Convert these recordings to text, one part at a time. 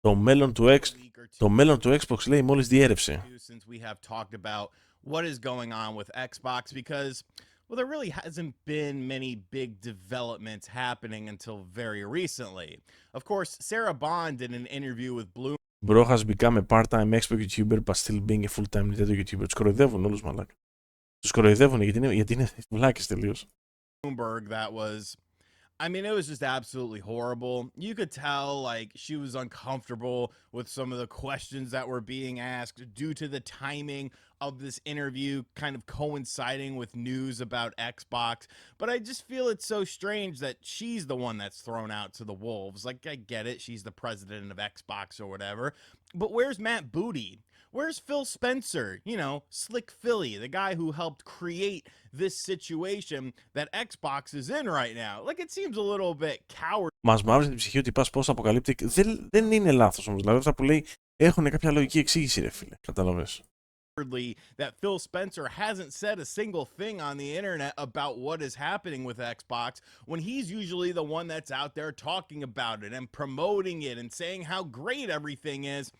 Το μέλλον του Xbox λέει μόλις διέρευσε. What is going on with Xbox because, well, there really hasn't been many big developments happening until very recently. Of course, Sarah Bond did an interview with Bro has become a part-time Xbox YouTuber but still being a full-time Nintendo YouTuber. Τους κοροϊδεύουν όλους, μαλάκα. Τους κοροϊδεύουν γιατί είναι βλάκες τελείως. Bloomberg that was, I mean, it was just absolutely horrible. You could tell, like, she was uncomfortable with some of the questions that were being asked due to the timing of this interview kind of coinciding with news about Xbox. But I just feel it's so strange that she's the one that's thrown out to the wolves. Like, I get it. She's the president of Xbox or whatever. But where's Matt Booty? Where's Phil Spencer? You know, Slick Philly, the guy who helped create this situation that Xbox is in right now. Like, it seems a little bit coward. Μας μαύρησε την ψυχή ότι πας πώς αποκαλύπτει. Δεν είναι λάθος όμως. Δηλαδή αυτά που λέει έχουν κάποια λογική εξήγηση, ρε φίλε. Καταλαβες. That Phil Spencer hasn't said a single thing on the internet about what is happening with Xbox when he's usually the one that's out there talking about it and promoting it and saying how great everything is.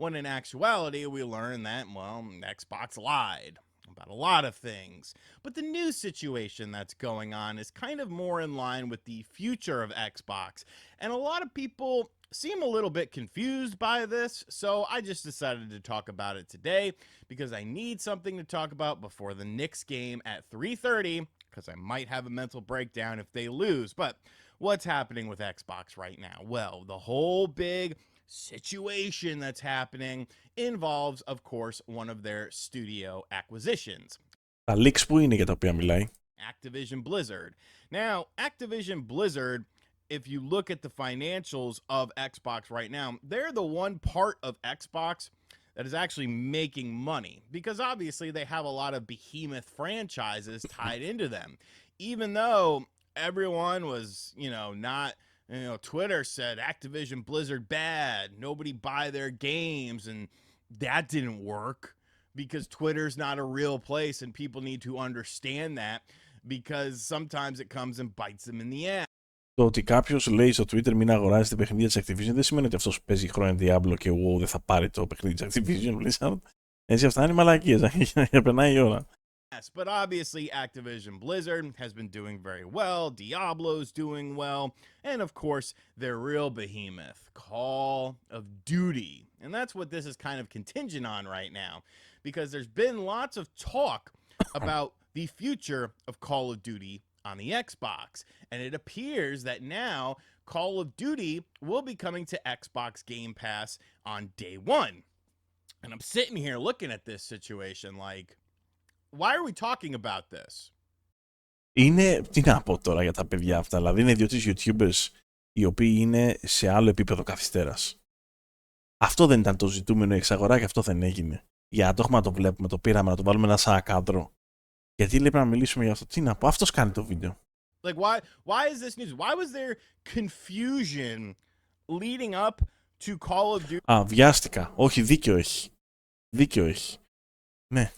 When in actuality, we learn that, well, Xbox lied about a lot of things. But the new situation that's going on is kind of more in line with the future of Xbox. And a lot of people seem a little bit confused by this, so I just decided to talk about it today because I need something to talk about before the Knicks game at 3:30, because I might have a mental breakdown if they lose. But what's happening with Xbox right now? Well, the whole big situation that's happening involves, of course, one of their studio acquisitions. Τα leaks που είναι για τα οποία μιλάει. Activision Blizzard. Now, Activision Blizzard, if you look at the financials of Xbox right now, they're the one part of Xbox that is actually making money, because obviously they have a lot of behemoth franchises tied into them. Even though everyone was, not, Twitter said Activision Blizzard bad, nobody buy their games, and that didn't work because Twitter's not a real place, and people need to understand that because sometimes it comes and bites them in the ass. Το ότι κάποιος λέει στο Twitter μην αγοράζετε παιχνίδια της Activision δεν σημαίνει ότι αυτός που παίζει χρόνια Diablo και WoW δεν θα πάρει το παιχνίδι της Activision Blizzard. Έτσι αυτά είναι μαλακίες, για περνάει η ώρα. Yes, but obviously Activision Blizzard has been doing very well, Diablo's doing well, and of course their real behemoth, Call of Duty. And that's what this is kind of contingent on right now, because there's been lots of talk about the future of Call of Duty on the Xbox, and it appears that now Call of Duty will be coming to Xbox Game Pass on day one. And I'm sitting here looking at this situation like, why are we talking about this? Είναι, τι να πω τώρα για τα παιδιά αυτά, δηλαδή είναι δύο-τρεις YouTubers οι οποίοι είναι σε άλλο επίπεδο καθυστέρας. Αυτό δεν ήταν το ζητούμενο εξαγορά και αυτό δεν έγινε. Για να το έχουμε να το βλέπουμε, το πήραμε να το βάλουμε ένα σαν κάδρο. Γιατί λέει πρέπει να μιλήσουμε για αυτό. Τι να πω, αυτός κάνει το βίντεο. Like why is this news? Why was there confusion leading up to Call of Duty? Α, βιάστηκα. Όχι, δίκιο έχει. Δίκιο έχει. Ναι.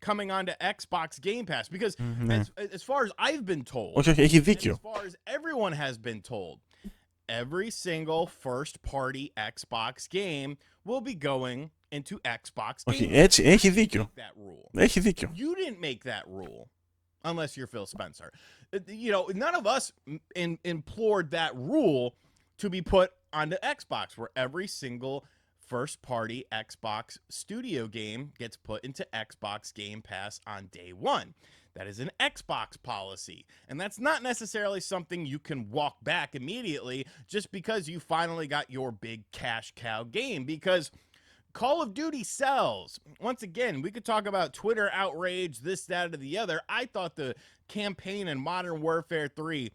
Coming on to Xbox Game Pass because as far as I've been told, όχι, έχει δίκιο. As far as everyone has been told, every single first-party Xbox game will be going into Xbox Game Pass. Όχι, έτσι, έχει δίκιο. Έχει δίκιο. You didn't make that rule, unless you're Phil Spencer. None of us implored that rule to be put onto Xbox, where every single first-party Xbox studio game gets put into Xbox Game Pass on day one. That is an Xbox policy. And that's not necessarily something you can walk back immediately just because you finally got your big cash cow game, because Call of Duty sells. Once again, we could talk about Twitter outrage, this, that, or the other. I thought the campaign in Modern Warfare 3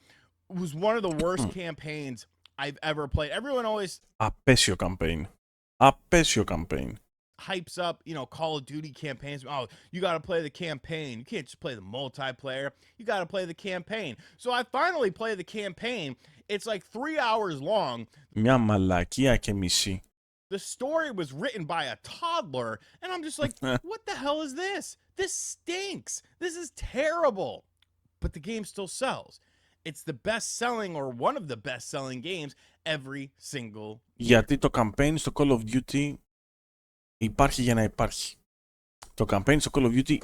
was one of the worst campaigns I've ever played. Everyone always... Απέσιο campaign. Απέσιο campaign. Hypes up, Call of Duty campaigns. Oh, you got to play the campaign. You can't just play the multiplayer. You got to play the campaign. So I finally play the campaign. It's like 3 hours long. Μια μαλακία και μισή. The story was written by a toddler, and I'm just like, what the hell is this? This stinks. This is terrible. But the game still sells. it's the best-selling or one of the best-selling games every single year. Γιατί το campaign στο Call of Duty υπάρχει για να υπάρχει. Το campaign στο Call of Duty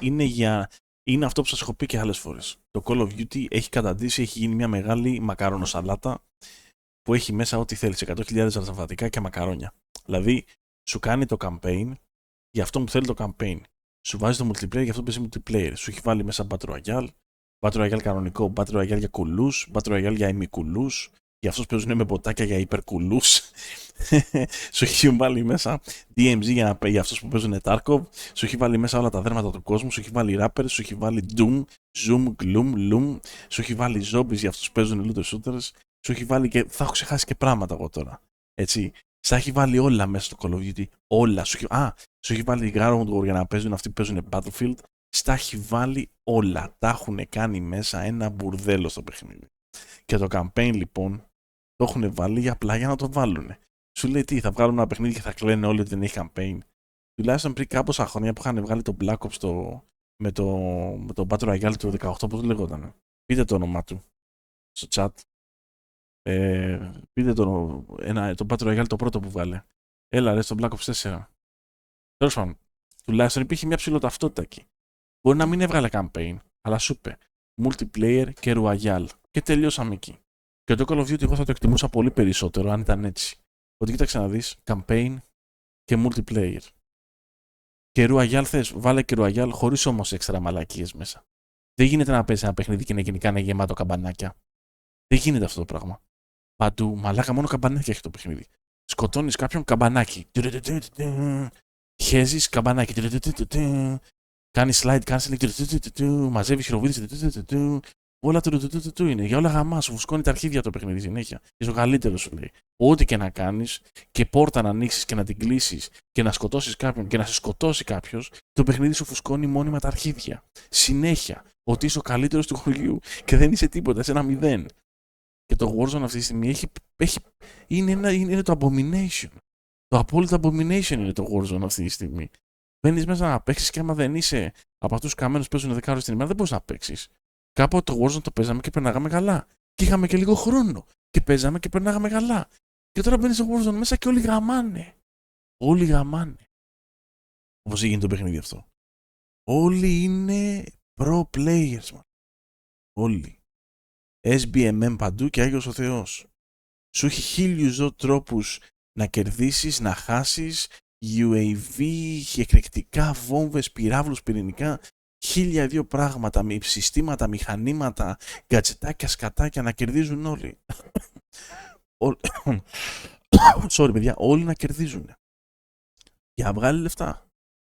είναι αυτό που σας έχω πει και άλλες φορές. Το Call of Duty έχει καταντήσει, έχει γίνει μια μεγάλη μακαρονοσαλάτα που έχει μέσα ό,τι θέλεις, 100.000 ρατσαβατικά και μακαρόνια. Δηλαδή, σου κάνει το campaign για αυτό που θέλει το campaign. Σου βάζει το multiplayer για αυτό που παίζει multiplayer. Σου έχει βάλει μέσα Battle Royale κανονικό, Battle Royale για κουλούς, Battle Royale για ημικουλούς, για αυτούς που παίζουν με μποτάκια για υπερκουλούς. Σου έχει βάλει μέσα DMZ για αυτούς που παίζουν Tarkov. Σου έχει βάλει μέσα όλα τα δέρματα του κόσμου. Σου έχει βάλει rappers, σου έχει βάλει Doom, Zoom, Gloom, Loom. Σου έχει βάλει zombies για αυτούς που παίζουν looter shooters. Σου έχει βάλει και. Θα έχω ξεχάσει και πράγματα εγώ τώρα. Έτσι. Στα έχει βάλει όλα μέσα στο Call of Duty. Όλα. Σου έχει βάλει Ground War για να παίζουν αυτοί που παίζουν Battlefield. Στα έχει βάλει όλα. Τα έχουν κάνει μέσα ένα μπουρδέλο στο παιχνίδι. Και το campaign λοιπόν το έχουν βάλει απλά για να το βάλουν. Σου λέει τι, θα βγάλουν ένα παιχνίδι και θα κλαίνουν όλοι ότι δεν έχει campaign. Τουλάχιστον πριν κάμποσα χρόνια που είχαν βγάλει το Black Ops με το Battle Royale του 18, πώς το λεγόταν. Πείτε το όνομά του στο chat. Πείτε το Battle Royale το πρώτο που βγάλε. Έλα ρε στο Black Ops 4. Τέλος πάντων, τουλάχιστον υπήρχε μια ψηλοταυτότητα εκεί. Μπορεί να μην έβγαλε campaign, αλλά σου είπε multiplayer και royale. Και τελειώσαμε εκεί. Και το Call of Duty εγώ θα το εκτιμούσα πολύ περισσότερο αν ήταν έτσι. Ότι κοίταξε να δεις campaign και multiplayer. Και royale θες, βάλε και royale χωρίς όμως έξτρα μαλακίες μέσα. Δεν γίνεται να παίζει ένα παιχνίδι και να γενικά είναι γεμάτο καμπανάκια. Δεν γίνεται αυτό το πράγμα. Παντού, μαλάκα, μόνο καμπανάκια έχει το παιχνίδι. Σκοτώνεις κάποιον, καμπανάκι. Χέζεις, καμπανάκι. Κάνει slide, canceling, μαζεύει χειροβίδες. Όλα είναι. Για όλα γαμά σου φουσκώνει τα αρχίδια το παιχνίδι συνέχεια. Είσαι ο καλύτερος, σου λέει. Ό,τι και να κάνεις και πόρτα να ανοίξεις και να την κλείσεις και να σκοτώσεις κάποιον και να σε σκοτώσει κάποιος, το παιχνίδι σου φουσκώνει μόνιμα τα αρχίδια. Συνέχεια. Ότι είσαι ο καλύτερος του χωριού και δεν είσαι τίποτα, είσαι ένα μηδέν. Και το Warzone αυτή τη στιγμή είναι το abomination. Το απόλυτο abomination είναι το Warzone αυτή τη στιγμή. Μπαίνεις μέσα να παίξεις και άμα δεν είσαι από αυτούς τους καμένους που παίζουν 10 ώρες την ημέρα, δεν μπορείς να παίξεις. Κάποτε το Warzone το παίζαμε και περνάγαμε καλά. Και είχαμε και λίγο χρόνο. Και παίζαμε και περνάγαμε καλά. Και τώρα μπαίνεις στο Warzone μέσα και όλοι γαμάνε. Όλοι γαμάνε. Όπως έγινε το παιχνίδι αυτό. Όλοι είναι pro players, man. Όλοι. SBMM παντού και Άγιος ο Θεός. Σου έχει χίλιους τρόπους να κερδίσεις, να χάσεις, UAV, εκρηκτικά, βόμβες, πυράβλους, πυρηνικά, 1002 πράγματα, με συστήματα, μηχανήματα, γκατσετάκια, σκατάκια να κερδίζουν όλοι. Sorry παιδιά, όλοι να κερδίζουν. Για να βγάλει λεφτά.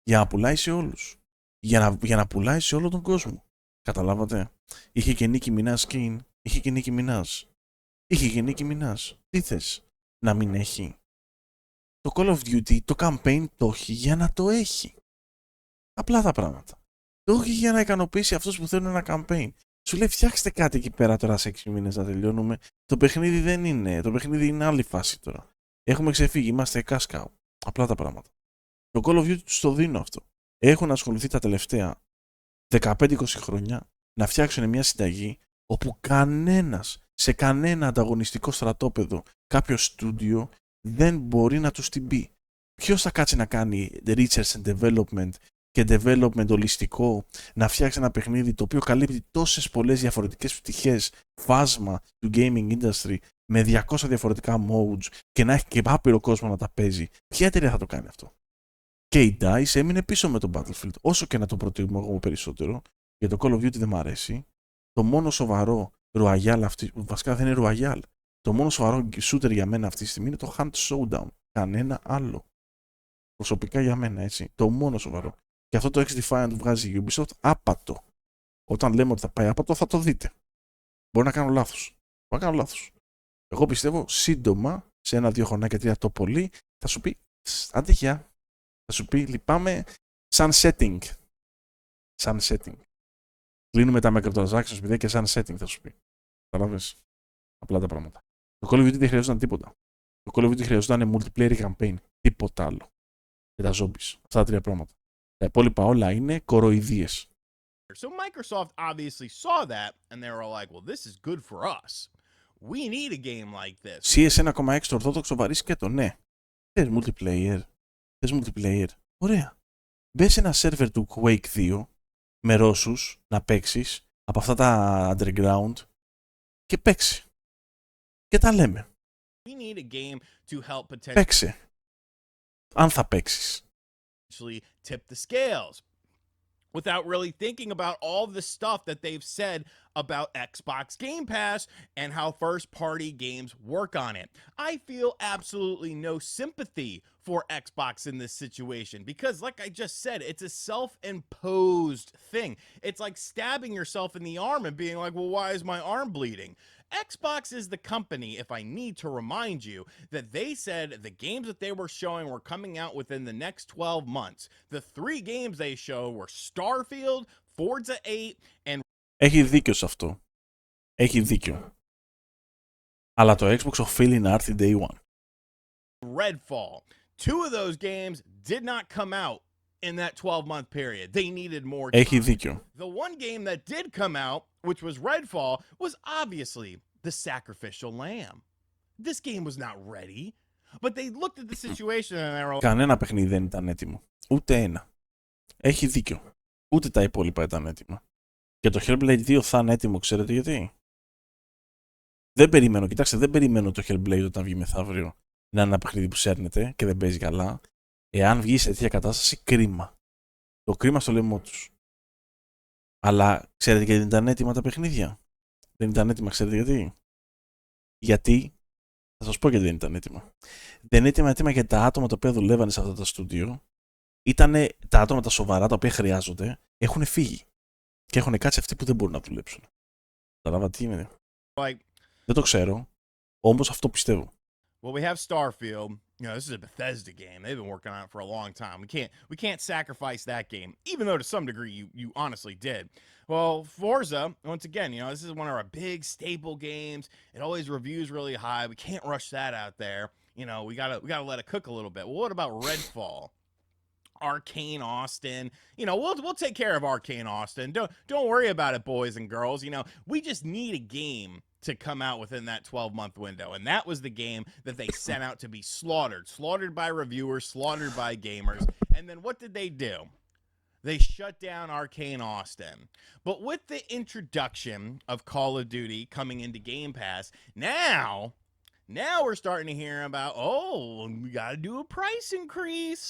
Για να πουλάει σε όλους. Για να πουλάει σε όλο τον κόσμο. Καταλάβατε. Είχε και Νίκη Μινάς skin. Είχε και Νίκη Μινάς. Είχε και Νίκη Μινάς. Τι θες να μην έχει. Το Call of Duty, το campaign το έχει για να το έχει. Απλά τα πράγματα. Το έχει για να ικανοποιήσει αυτούς που θέλουν ένα campaign. Σου λέει φτιάξτε κάτι εκεί πέρα τώρα σε 6 μήνες να τελειώνουμε. Το παιχνίδι δεν είναι. Το παιχνίδι είναι άλλη φάση τώρα. Έχουμε ξεφύγει. Είμαστε κάσκαο. Απλά τα πράγματα. Το Call of Duty τους το δίνω αυτό. Έχουν ασχοληθεί τα τελευταία 15-20 χρόνια να φτιάξουν μια συνταγή όπου σε κανένα ανταγωνιστικό στρατόπεδο κάποιο στούντιο δεν μπορεί να τους την πει. Ποιος θα κάτσει να κάνει research and development και development ολιστικό, να φτιάξει ένα παιχνίδι το οποίο καλύπτει τόσες πολλές διαφορετικές πτυχές, φάσμα του gaming industry με 200 διαφορετικά modes και να έχει και άπειρο κόσμο να τα παίζει. Ποια εταιρεία θα το κάνει αυτό? Και η DICE έμεινε πίσω με το Battlefield, όσο και να το προτιμώ εγώ περισσότερο, γιατί το Call of Duty δεν μου αρέσει. Το μόνο σοβαρό Royale αυτή, βασικά δεν είναι Royale, το μόνο σοβαρό shooter για μένα αυτή τη στιγμή είναι το Hunt Showdown. Κανένα άλλο. Προσωπικά για μένα, έτσι. Το μόνο σοβαρό. Και αυτό το X-Defiant βγάζει η Ubisoft άπατο. Όταν λέμε ότι θα πάει άπατο, θα το δείτε. Μπορεί να κάνω λάθος. Μπορεί να κάνω λάθος. Εγώ πιστεύω σύντομα, σε 1-2 χρονάκια, 3 το πολύ, θα σου πει άντε γεια. Θα σου πει λυπάμαι, σαν setting. Σαν setting. Κλείνουμε τα microtransactions, παιδιά, και σαν setting θα σου πει. Καταλάβες. Απλά τα πράγματα. Το Call of Duty δεν χρειαζόταν τίποτα. Το Call of Duty χρειαζόταν multiplayer campaign. Τίποτα άλλο. Και τα zombies. Αυτά τα τρία πράγματα. Τα υπόλοιπα όλα είναι κοροϊδίες. So Microsoft obviously saw that and they were like, well, this is good for us. We need a game like this. CS 1,6 το ορθόδοξο βαρύ σκέτο, ναι. Θες multiplayer. Ωραία. Μπες σε ένα σερβερ του Quake 2 με Ρώσους να παίξεις από αυτά τα underground και παίξει. Και τα λέμε. We need a game to help potentially Παίξε. Αν θα παίξεις. tip the scales without really thinking about all the stuff that they've said about Xbox Game Pass and how first-party games work on it. I feel absolutely no sympathy for Xbox in this situation because, like I just said, it's a self-imposed thing. It's like stabbing yourself in the arm and being like, well, why is my arm bleeding? Xbox is the company, if I need to remind you, that they said the games that they were showing were coming out within the next 12 months. The 3 games they showed were Starfield, Forza 8, and... Έχει δίκιο σε αυτό. Έχει δίκιο. Αλλά το Xbox οφείλει να έρθει day one. Redfall. 2 of those games did not come out in that 12-month period. They needed more time. Έχει δίκιο. The one game that did come out, which was Redfall, was obviously the sacrificial lamb. This game was not ready, but they looked at the situation and they were like... Κανένα παιχνίδι δεν ήταν έτοιμο. Ούτε ένα. Έχει δίκιο. Ούτε τα υπόλοιπα ήταν έτοιμα. Και το Hellblade 2 θα είναι έτοιμο, ξέρετε γιατί? Δεν περιμένω, κοιτάξτε, δεν περιμένω το Hellblade όταν βγει μεθαύριο να είναι ένα παιχνίδι που σέρνεται και δεν παίζει καλά. Εάν βγει σε τέτοια κατάσταση, κρίμα. Το κρίμα στο λαιμό τους. Αλλά ξέρετε γιατί δεν ήταν έτοιμα τα παιχνίδια? Δεν ήταν έτοιμα, ξέρετε γιατί? Γιατί, θα σας πω γιατί δεν ήταν έτοιμα. Δεν ήταν έτοιμα γιατί τα άτομα τα οποία δουλεύανε σε αυτά τα στούντιο ήταν τα άτομα τα σοβαρά τα οποία χρειάζονται, έχουν φύγει. Και έχουν κάτσει αυτοί που δεν μπορούν να δουλέψουν. Καταλάβατε τι είναι? Δεν το ξέρω, όμως αυτό πιστεύω. Well, we have Starfield. You know, this is a Bethesda game. They've been working on it for a long time. We can't sacrifice that game, even though to some degree you honestly did. Well, Forza, once again, you know, this is one of our big staple games. It always reviews really high. We can't rush that out there. You know, we gotta let it cook a little bit. Well, what about Redfall? Arcane Austin, you know, we'll take care of Arcane Austin. Don't worry about it, boys and girls. You know, we just need a game to come out within that 12-month window, and that was the game that they sent out to be slaughtered by reviewers, slaughtered by gamers. And then what did they do? They shut down Arcane Austin. But with the introduction of Call of Duty coming into Game Pass, now we're starting to hear about, oh, we gotta do a price increase.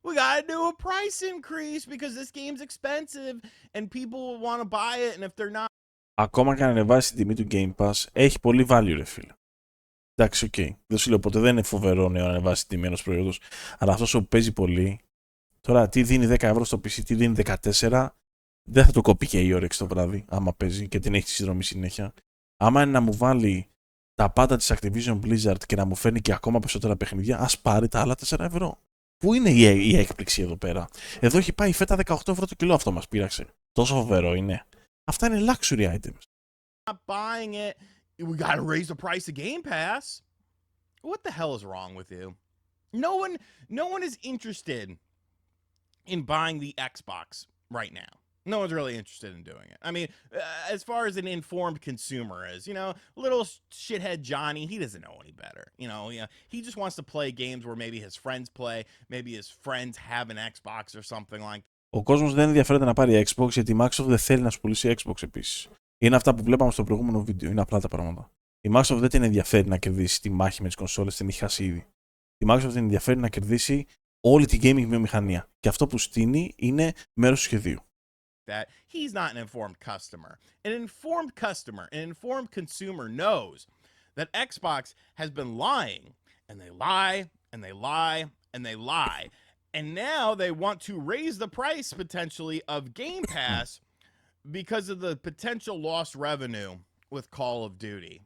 We gotta do a price increase because this game's expensive and people will want to buy it, and if they're not... Ακόμα και αν ανεβάσει την τιμή του Game Pass, έχει πολύ value, ρε φίλε. Εντάξει, οκ. Δεν σου λέω ποτέ δεν είναι φοβερό να ανεβάσει την τιμή ενός προϊόντος, αλλά αυτός που παίζει πολύ, τώρα τι δίνει 10 ευρώ στο PC, τι δίνει 14, δεν θα του κοπεί και η όρεξη το βράδυ, άμα παίζει και την έχει τη συνδρομή συνέχεια. Άμα είναι να μου βάλει τα πάντα της Activision Blizzard και να μου φέρνει και ακόμα περισσότερα παιχνίδια, ας πάρει τα άλλα 4 ευρώ. Πού είναι η έκπληξη εδώ πέρα? Εδώ έχει πάει η φέτα 18 ευρώ το κιλό, αυτό μας πείραξε. Τόσο φοβερό είναι. Αυτά είναι luxury items. Not buying it. We gotta raise the price of Game Pass. What the hell is wrong with you? No one is interested in buying the Xbox right now. No one's really interested in doing it. I mean, as far as an informed consumer is, you know, little shithead Johnny, he doesn't know any better. You know, he just wants to play games where maybe his friends play, maybe his friends have an Xbox or something like that. Ο κόσμος δεν ενδιαφέρεται να πάρει Xbox γιατί η Microsoft δεν θέλει να σου πουλήσει Xbox επίσης. Είναι αυτά που βλέπαμε στο προηγούμενο βίντεο. Είναι απλά τα πράγματα. Η Microsoft δεν την ενδιαφέρει να κερδίσει τη μάχη με τις κονσόλες, την έχει χάσει ήδη. Η Microsoft την ενδιαφέρει να κερδίσει όλη την gaming βιομηχανία. Και αυτό που στείνει είναι μέρος του σχεδίου. That he's not an informed customer. An informed customer, an informed consumer knows that Xbox has been lying, and they lie, and they lie, and they lie. And now they want to raise the price potentially of Game Pass because of the potential lost revenue with Call of Duty.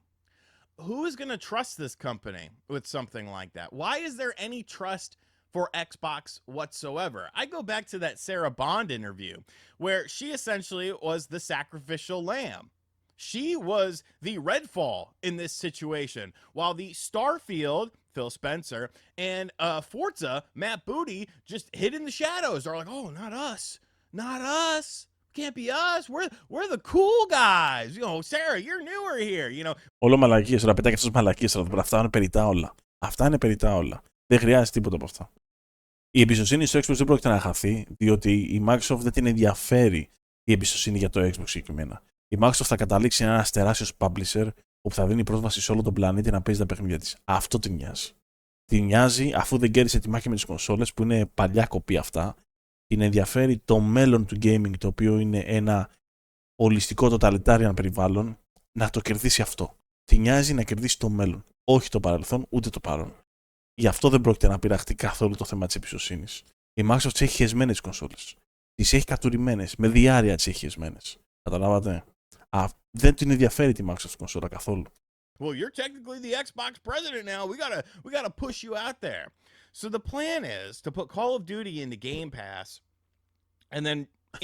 Who is going to trust this company with something like that? Why is there any trust for Xbox whatsoever? I go back to that Sarah Bond interview where she essentially was the sacrificial lamb. She was the Redfall in this situation, while the Starfield, Phil Spencer, and Forza, Matt Booty, just hid in the shadows. They're like, oh, not us. Not us. Can't be us. We're the cool guys. You know, Sarah, you're newer here. You know. Όλο μαλακίες. Τώρα πετάει και αυτός μαλακίες. Αυτά είναι περιτά όλα. Αυτά είναι περιτά όλα. Δεν χρειάζεται τίποτα από αυτά. Η εμπιστοσύνη στο Xbox δεν πρόκειται να χαθεί, διότι η Microsoft δεν την ενδιαφέρει η εμπιστοσύνη για το Xbox συγκεκριμένα. Η Microsoft θα καταλήξει ένα τεράστιο publisher όπου θα δίνει πρόσβαση σε όλο τον πλανήτη να παίζει τα παιχνίδια της. Αυτό την νοιάζει. Την νοιάζει, αφού δεν κέρδισε τη μάχη με τις κονσόλες, που είναι παλιά κοπή αυτά, την ενδιαφέρει το μέλλον του gaming, το οποίο είναι ένα ολιστικό totalitarian περιβάλλον, να το κερδίσει αυτό. Την νοιάζει να κερδίσει το μέλλον. Όχι το παρελθόν, ούτε το παρόν. Γι' αυτό δεν πρόκειται να πειραχτεί καθόλου το θέμα της εμπιστοσύνης. Η Microsoft τις έχει χεσμένες τις κονσόλες. Τις έχει κατουρημένες. Με διάρκεια τις έχει χεσμένες. Καταλάβατε. Δεν την ενδιαφέρει τη Microsoft κονσόλα καθόλου. Well, you're technically the Xbox president now. We gotta push you out there. So the plan is to put Call of Duty into Game Pass, and then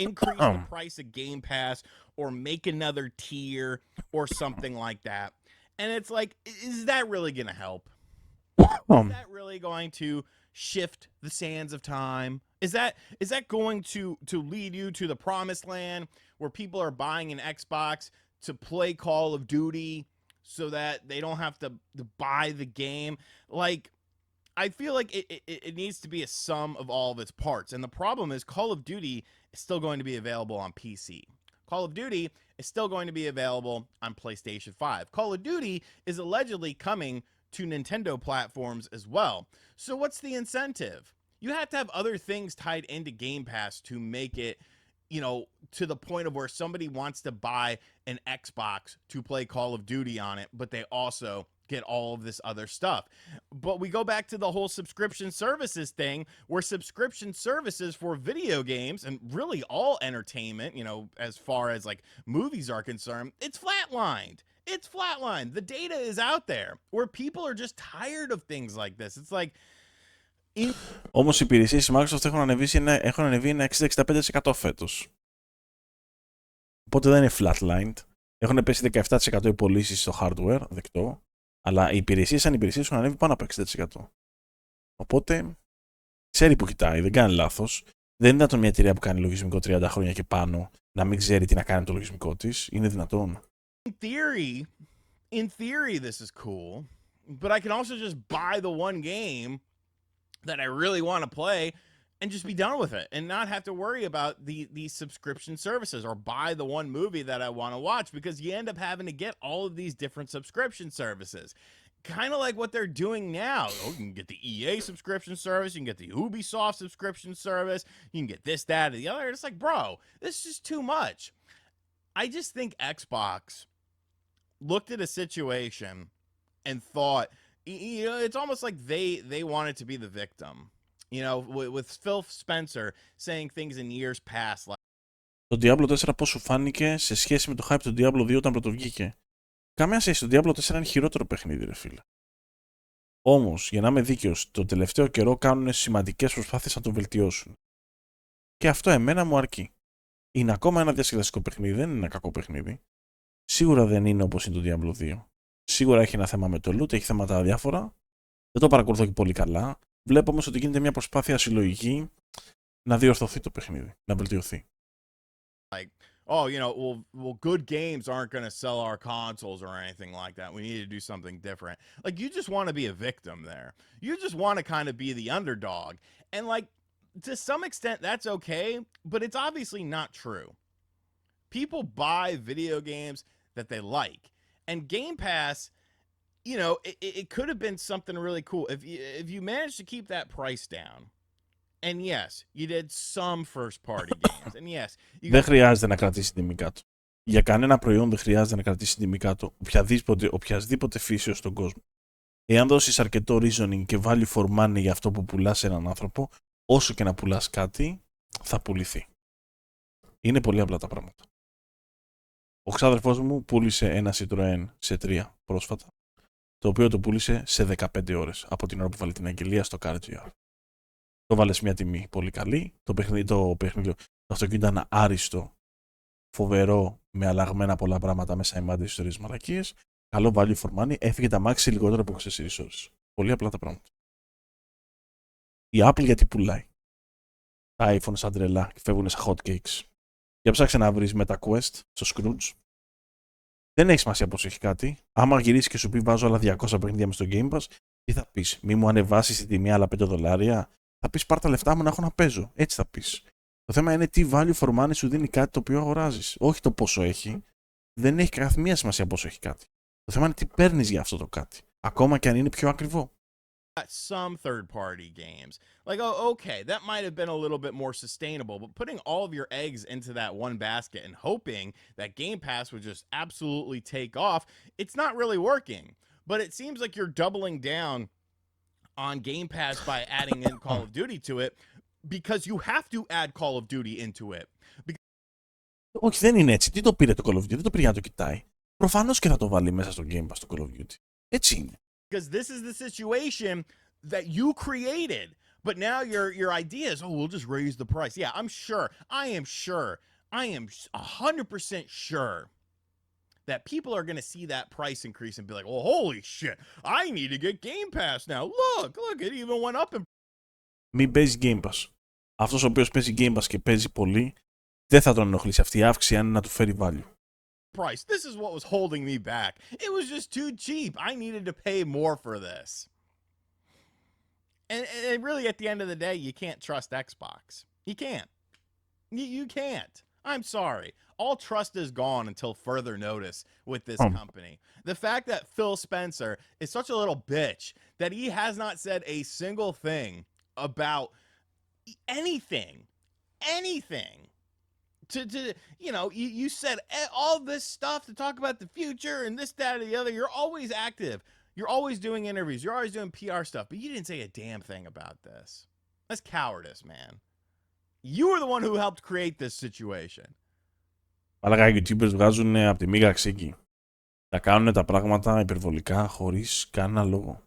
increase the price of Game Pass, or make another tier, or something like that. And it's like, is that really gonna help? Is that really going to shift the sands of time? Is that going to lead you to the promised land where people are buying an Xbox to play Call of Duty so that they don't have to buy the game? Like, I feel like it needs to be a sum of all of its parts. And the problem is Call of Duty is still going to be available on PC. Call of Duty is still going to be available on PlayStation 5. Call of Duty is allegedly coming to Nintendo platforms as well. So what's the incentive? You have to have other things tied into Game Pass to make it, you know, to the point of where somebody wants to buy an Xbox to play Call of Duty on it, but they also get all of this other stuff. But we go back to the whole subscription services thing, where subscription services for video games and really all entertainment, you know, as far as like movies are concerned, it's flatlined. It's flatlined. The data is out there where people are just tired of things like this. It's like. Όμως οι υπηρεσίες της Microsoft έχουν ανεβεί ένα 60-65% φέτος. Οπότε δεν είναι flatlined. Έχουν πέσει 17% οι πωλήσεις στο hardware, δεκτό. Αλλά οι υπηρεσίες σαν υπηρεσίες έχουν ανέβει πάνω από 60%. Οπότε ξέρει που κοιτάει, δεν κάνει λάθος. Δεν είναι δυνατόν μια εταιρεία που κάνει λογισμικό 30 χρόνια και πάνω να μην ξέρει τι να κάνει το λογισμικό της. Είναι δυνατόν. In theory, this is cool. But I can also just buy the one game that I really want to play and just be done with it and not have to worry about these subscription services, or buy the one movie that I want to watch, because you end up having to get all of these different subscription services. Kind of like what they're doing now. Oh, you can get the EA subscription service, you can get the Ubisoft subscription service, you can get this, that, and the other. It's like, bro, this is just too much. I just think Xbox looked at a situation and thought, you know, it's almost like they wanted to be the victim. You know, with Phil Spencer saying things in years past. Like... Το Diablo 4 πώς σου φάνηκε σε σχέση με το hype του Diablo 2 όταν πρωτοβγήκε? Καμία σχέση. Το Diablo 4 είναι χειρότερο παιχνίδι, ρε φίλε. Όμως, για να είμαι δίκαιος, το τελευταίο καιρό κάνουν σημαντικές προσπάθειες να το βελτιώσουν. Και αυτό εμένα μου αρκεί. Είναι ακόμα ένα διασκεδαστικό παιχνίδι, δεν είναι ένα κακό παιχνίδι. Σίγουρα δεν είναι όπως είναι το Diablo 2. Σίγουρα έχει ένα θέμα με το loot, έχει θέματα διάφορα. Δεν το παρακολουθώ και πολύ καλά. Βλέπω όμως ότι γίνεται μια προσπάθεια συλλογική να διορθωθεί το παιχνίδι, να βελτιωθεί. Like, oh, you know, well, good games aren't going to sell our consoles or anything like that. We need to do something different. Like, you just want to be a victim there. You just want to kind of be the underdog. And like, to some extent, that's okay, but it's obviously not true. People buy video games that they like. And Game Pass, you know, it could have been something really cool if you managed to keep that price down. And yes, you did some first party games. And yes, δεν χρειάζεται να κρατήσει την τιμή κάτω. Για κανένα προϊόν δεν χρειάζεται να κρατήσει την τιμή κάτω, οποιασδήποτε φύσεως στον κόσμο. Εάν δώσεις αρκετό reasoning και value for money για αυτό που πουλάς σε έναν άνθρωπο, όσο και να πουλάς κάτι, θα πουληθεί. Είναι πολύ απλά τα πράγματα. Ο ξάδερφός μου πούλησε ένα Citroën σε 3 πρόσφατα, το οποίο το πούλησε σε 15 ώρες από την ώρα που βάλε την αγγελία στο CarGR. Το βάλε σε μια τιμή πολύ καλή, το αυτοκίνητο ήταν άριστο, φοβερό, με αλλαγμένα πολλά πράγματα μέσα, ημάντε ιστορίες μαλακίες, καλό value for money, έφυγε τα μάξι λιγότερο από 24 ώρες. Πολύ απλά τα πράγματα. Η Apple γιατί πουλάει τα iPhone σαν τρελά και φεύγουν σαν hotcakes? Για ψάξε να βρεις MetaQuest στο Scrooge. Δεν έχει σημασία πως έχει κάτι. Άμα γυρίσει και σου πει βάζω άλλα 200 παιχνίδια μες στο Game Pass, τι θα πεις? Μη μου ανεβάσεις την τιμή άλλα $5. Θα πεις πάρ' τα λεφτά μου να έχω να παίζω. Έτσι θα πεις. Το θέμα είναι τι value for money σου δίνει κάτι το οποίο αγοράζεις. Όχι το πόσο έχει. Δεν έχει καθημερινή σημασία πόσο έχει κάτι. Το θέμα είναι τι παίρνεις για αυτό το κάτι. Ακόμα και αν είναι πιο ακριβό. Some third-party games. Like, oh, okay, that might have been a little bit more sustainable, but putting all of your eggs into that one basket and hoping that Game Pass would just absolutely take off, it's not really working. But it seems like you're doubling down on Game Pass by adding in Call of Duty to it because you have to add Call of Duty into it. Όχι, δεν είναι έτσι. Τι το πήρε το Call of Duty? Δεν το πήρε για να το κοιτάει. Προφανώς και θα το βάλει μέσα στο Game Pass το Call of Duty. Έτσι είναι. Because this is the situation that you created. But now your idea is, oh, we'll just raise the price. Yeah, I am 100% sure that people are going to see that price increase and be like, well, holy shit, I need to get Game Pass now. Look, it even went up in... Μην παίζει Game Pass. Αυτός ο οποίος παίζει Game Pass και παίζει πολύ, δεν θα τον ενοχλήσει αυτή η αύξηση αν να του φέρει value. Price. This is what was holding me back. It was just too cheap. I needed to pay more for this. And really, at the end of the day, you can't trust Xbox. You can't. You can't. I'm sorry. All trust is gone until further notice with this company. The fact that Phil Spencer is such a little bitch that he has not said a single thing about anything. To you know, you said all this stuff to talk about the future and this, that, or the other. You're always active. You're always doing interviews. You're always doing PR stuff. But you didn't say a damn thing about this. That's cowardice, man. You were the one who helped create this situation. Αλλά οι YouTubers βγάζουν από τη μίγα ξύκι. Τα κάνουν τα πράγματα υπερβολικά χωρίς κανένα λόγο.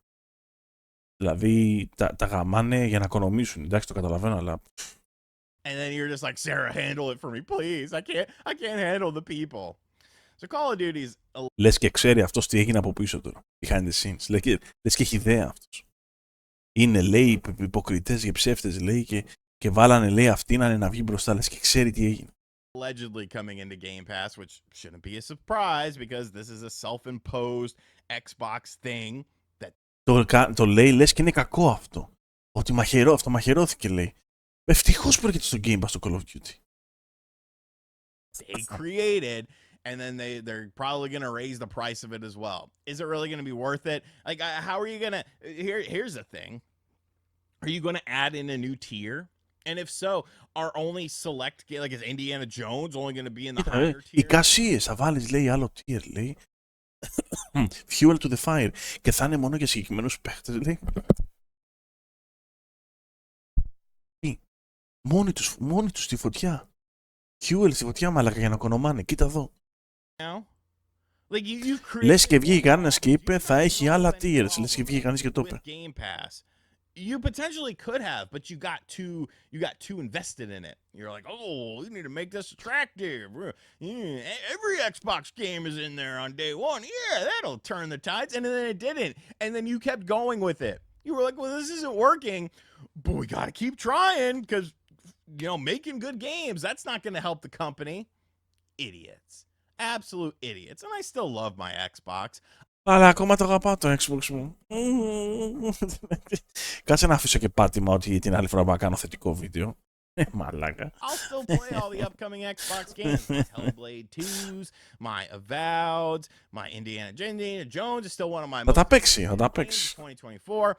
Δηλαδή τα γαμάνε για να οικονομήσουν. Εντάξει, το καταλαβαίνω, αλλά... And then you're just like, Sarah, handle it for me, please. I can't handle the people. So Call of Duty's... Λες και ξέρει αυτός τι έγινε από πίσω τώρα. Behind the scenes. Λες και έχει ιδέα αυτός. Είναι, λέει, υποκριτές και ψεύτες, λέει, και βάλανε, λέει, αυτή να βγει μπροστά. Λες και ξέρει τι έγινε. Allegedly coming into Game Pass, which shouldn't be a surprise because this is a self-imposed Xbox thing. Το λέει, λες και είναι κακό αυτό. Ότι αυτό μαχαιρώθηκε, λέει. Ευτυχώς που έρχεται στο Game Pass το Call of Duty. They created, and then they're probably going to raise the price of it as well. Is it really going to be worth it? Like, how are you going to... Here's the thing. Are you going to add in a new tier? And if so, are only select... Like, is Indiana Jones only going to be in the higher tier? Εικασίες, θα βάλεις, λέει, άλλο tier, λέει. Fuel to the fire. Και θα είναι μόνο για συγκεκριμένους παίχτες, λέει. Μόνοι τους στη φωτιά. Fuel στη φωτιά, μαλάκα, για να κονομάνε. Κοίτα εδώ. Like λες και βγήκε κανένας και είπε θα έχει άλλα tiers. Λες και βγήκε κανείς και το είπε. You potentially could have, but you got too invested in it. You're like, oh, you need to make this attractive. Every Xbox game is in there on day one. Yeah, that'll turn the tides. And then it didn't. And then you kept going with it. You were like, well, this isn't working, but we got to keep trying because, you know, making good games, that's not going to help the company. Idiots. Absolute idiots. And I still love my Xbox. Αλλά ακόμα το αγαπάω το Xbox μου. Κάτσε να αφήσω και πάτημα ότι την άλλη φορά να κάνω θετικό βίντεο. Μαλάκα. I'll still play all the upcoming Xbox games. My Hellblade 2s, my Avowed, my Indiana Jones is still one of my θα τα παίξει, θα τα παίξει. 2024.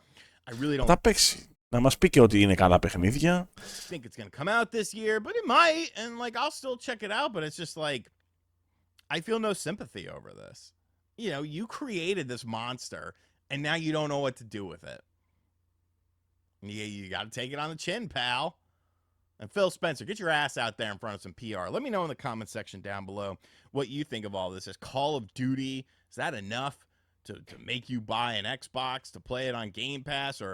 I really don't... Θα τα παίξει. Να μας πει και ότι είναι καλά παιχνίδια. I think it's going to come out this year, but it might. And like, I'll still check it out, but it's just like, I feel no sympathy over this. You know, you created this monster, and now you don't know what to do with it. You got to take it on the chin, pal. And Phil Spencer, get your ass out there in front of some PR. Let me know in the comment section down below what you think of all this. Is Call of Duty, is that enough to make you buy an Xbox to play it on Game Pass? Or